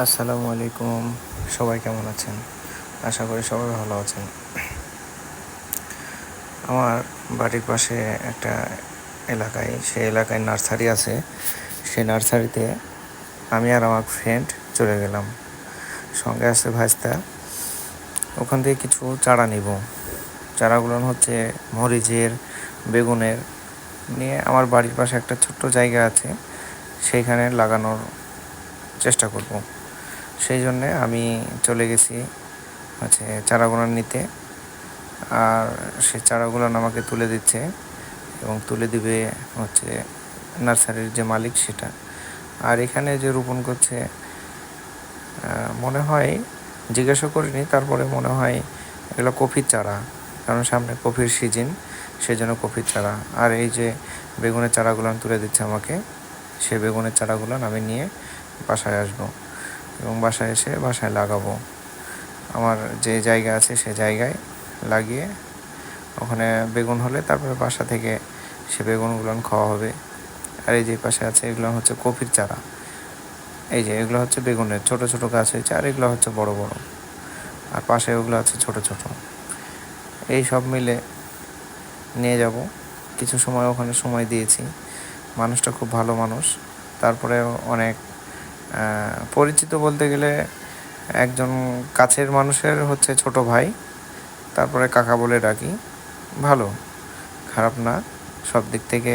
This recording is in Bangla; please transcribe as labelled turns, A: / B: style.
A: আসসালামু আলাইকুম। সবাই কেমন আছেন? আশা করি সবাই ভালো আছেন। আমার বাড়ির পাশে একটা সেই এলাকায় নার্সারি আছে। সেই নার্সারিতে আমি আর আমার ফ্রেন্ড চলে গেলাম। সঙ্গে আছে ভাইস্তা। ওখান থেকে কিছু চারা নিব। চারাগুলো হচ্ছে মরিচের, বেগুনের। নিয়ে আমার বাড়ির পাশে একটা ছোট্ট জায়গা আছে, সেইখানে লাগানোর চেষ্টা করব। সেই জন্যে আমি চলে গেছি চারাগুলো নিতে। আর সে চারাগুলো আমাকে তুলে দিচ্ছে এবং তুলে দিবে নার্সারির যে মালিক সেটা। আর এখানে যে রোপণ করছে, মনে হয়, জিজ্ঞাসা করিনি, তারপরে মনে হয় এগুলো কফির চারা, কারণ সামনে কফির সিজন, সেই জন্য কফির চারা। আর এই যে বেগুনের চারাগুলো তুলে দিচ্ছে আমাকে, সেই বেগুনের চারাগুলো আমি নিয়ে বাসায় আসবো এবং বাসায় এসে বাসায় লাগাবো। আমার যে জায়গা আছে সে জায়গায় লাগিয়ে ওখানে বেগুন হলে তারপরে বাসা থেকে সে বেগুনগুলো খাওয়া হবে। আর এই যে পাশে আছে, এগুলো হচ্ছে কফির চারা। এই যে এগুলো হচ্ছে বেগুনের ছোট ছোট গাছ হয়েছে, আর এগুলো হচ্ছে বড় বড়, আর পাশে ওগুলো আছে ছোট ছোট। এই সব মিলে নিয়ে যাব। কিছু সময় ওখানে সময় দিয়েছি। মানুষটা খুব ভালো মানুষ। তারপরে অনেক পরিচিত বলতে গেলে একজন কাছের মানুষের ছোট ভাই, তারপরে কাকা বলে ডাকি। ভালো, খারাপ না, সব দিক থেকে